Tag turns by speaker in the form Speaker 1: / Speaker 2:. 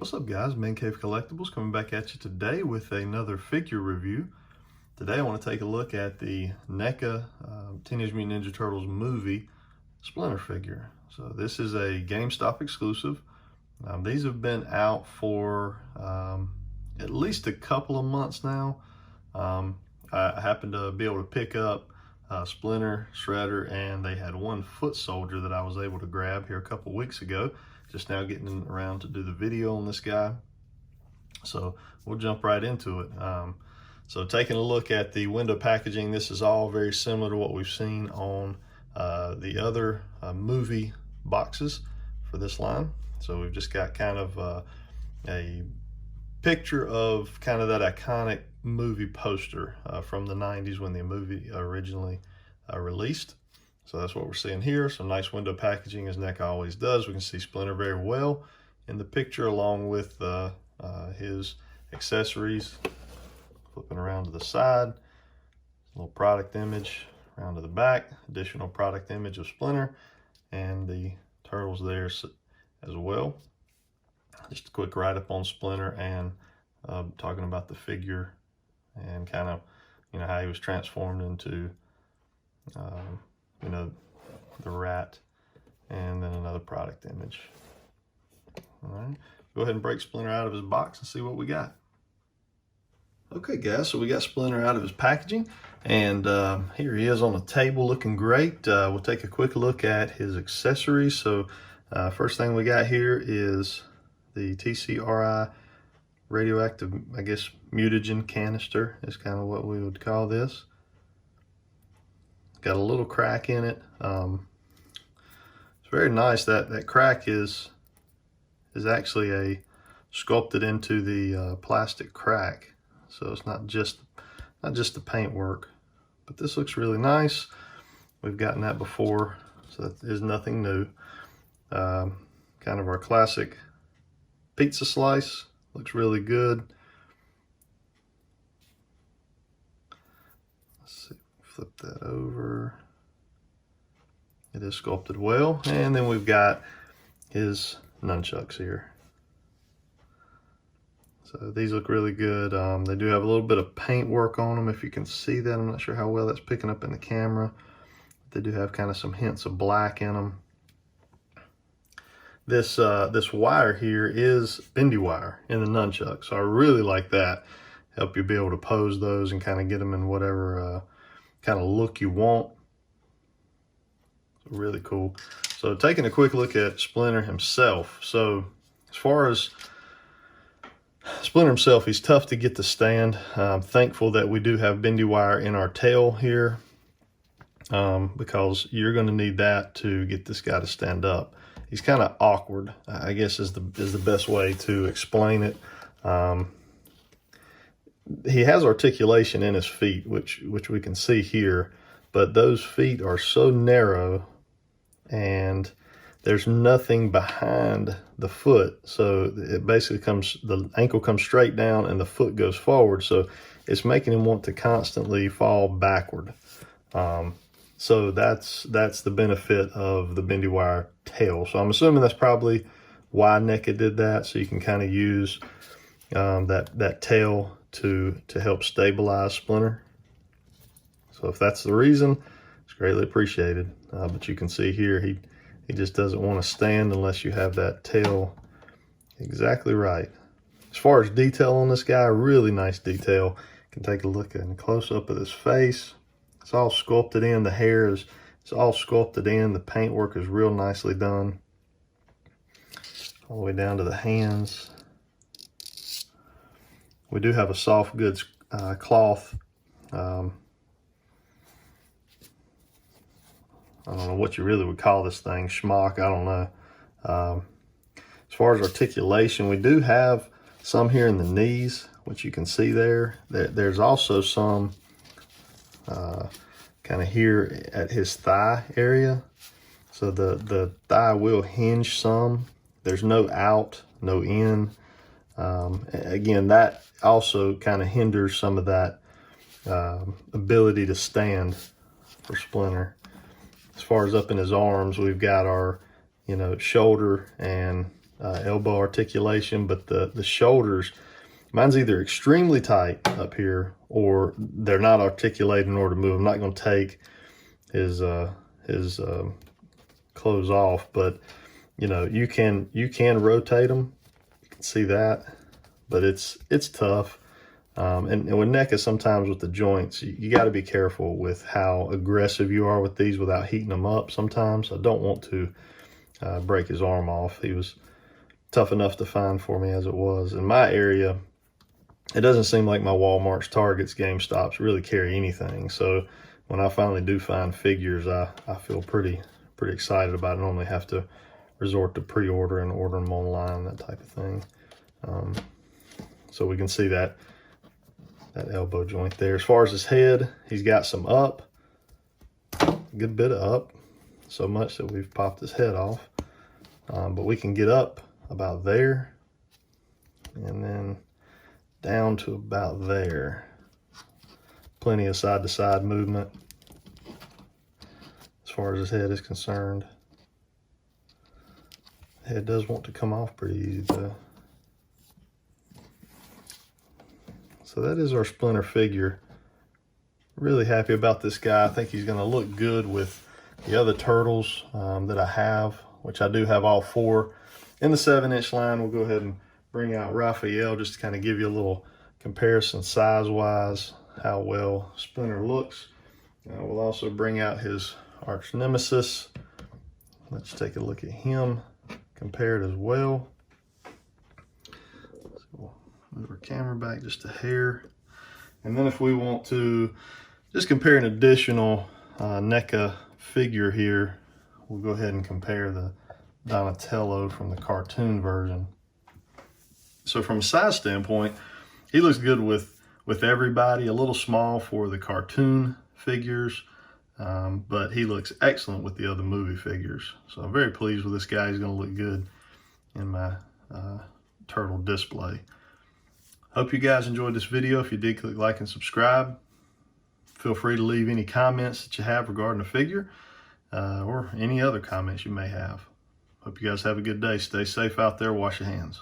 Speaker 1: What's up, guys? Man Cave Collectibles coming back at you today with another figure review. Today I want to take a look at the Neca Teenage Mutant Ninja Turtles movie Splinter figure. So this is a GameStop exclusive. These have been out for at least a couple of months now. I happened to be able to pick up Splinter, Shredder, and they had one foot soldier that I was able to grab here a couple weeks ago. Just now getting around to do the video on this guy. So we'll jump right into it. So taking a look at the window packaging, this is all very similar to what we've seen on the other movie boxes for this line. So we've just got kind of a picture of kind of that iconic movie poster from the 90s when the movie originally released. So that's what we're seeing here. Some nice window packaging, as Neca always does. We can see Splinter very well in the picture, along with his accessories. Flipping around to the side, little product image around to the back, additional product image of Splinter, and the turtles there as well. Just a quick write-up on Splinter and talking about the figure and kind of, how he was transformed into the rat, and then another product image. All right, go ahead and break Splinter out of his box and see what we got. Okay, guys, so we got Splinter out of his packaging, and here he is on the table looking great. We'll take a quick look at his accessories. So first thing we got here is the TCRI radioactive, I guess, mutagen canister is kind of what we would call this. Got a little crack in it. It's very nice. That crack is actually sculpted into the plastic crack, so it's not just the paint work. But this looks really nice. We've gotten that before, so that is nothing new. Kind of our classic pizza slice. Looks really good. Let's see. Flip that over. It is sculpted well. And then we've got his nunchucks here. So these look really good. They do have a little bit of paint work on them, if you can see that. I'm not sure how well that's picking up in the camera. They do have kind of some hints of black in them. This wire here is bendy wire in the nunchuck, so I really like that. Help you be able to pose those and kind of get them in whatever kind of look you want. Really cool. So taking a quick look at Splinter himself. So as far as Splinter himself, he's tough to get to stand. I'm thankful that we do have bendy wire in our tail here, because you're going to need that to get this guy to stand up. He's kind of awkward, I guess is the best way to explain it. He has articulation in his feet, which we can see here, but those feet are so narrow and there's nothing behind the foot. So it basically the ankle comes straight down and the foot goes forward. So it's making him want to constantly fall backward. So that's the benefit of the bendy wire tail. So I'm assuming that's probably why Neca did that. So you can kind of use that tail to help stabilize Splinter. So if that's the reason, it's greatly appreciated. But you can see here, he just doesn't want to stand unless you have that tail exactly right. As far as detail on this guy, really nice detail. You can take a look at a close-up of his face. It's all sculpted in. The hair it's all sculpted in. The paint work is real nicely done. All the way down to the hands. We do have a soft goods cloth. I don't know what you really would call this thing, schmock, I don't know. As far as articulation, we do have some here in the knees, which you can see there. There's also some kind of here at his thigh area. So the thigh will hinge some. There's no out, no in. Again, that also kind of hinders some of that ability to stand for Splinter. As far as up in his arms, we've got our, shoulder and elbow articulation, but the shoulders, mine's either extremely tight up here or they're not articulated in order to move. I'm not going to take his clothes off, but you know, you can rotate them. You can see that, but it's tough. And with Neca, sometimes with the joints, you got to be careful with how aggressive you are with these without heating them up. Sometimes I don't want to break his arm off. He was tough enough to find for me as it was. In my area, it doesn't seem like my Walmarts, Targets, GameStops really carry anything. So when I finally do find figures, I feel pretty excited about it. I normally have to resort to pre-order and order them online, that type of thing. So we can see that elbow joint there. As far as his head, he's got some up, a good bit of up, so much that we've popped his head off. But we can get up about there and then down to about there. Plenty of side-to-side movement as far as his head is concerned. The head does want to come off pretty easy though. So that is our Splinter figure. Really happy about this guy. I think he's going to look good with the other turtles that I have, which I do have all 4 in the 7-inch line. We'll go ahead and bring out Raphael just to kind of give you a little comparison size-wise, how well Splinter looks. We'll also bring out his arch nemesis. Let's take a look at him compared as well. So we'll move our camera back just a hair. And then if we want to just compare an additional Neca figure here, we'll go ahead and compare the Donatello from the cartoon version. So from a size standpoint, he looks good with everybody. A little small for the cartoon figures, but he looks excellent with the other movie figures. So I'm very pleased with this guy. He's going to look good in my turtle display. Hope you guys enjoyed this video. If you did, click like and subscribe. Feel free to leave any comments that you have regarding the figure or any other comments you may have. Hope you guys have a good day. Stay safe out there. Wash your hands.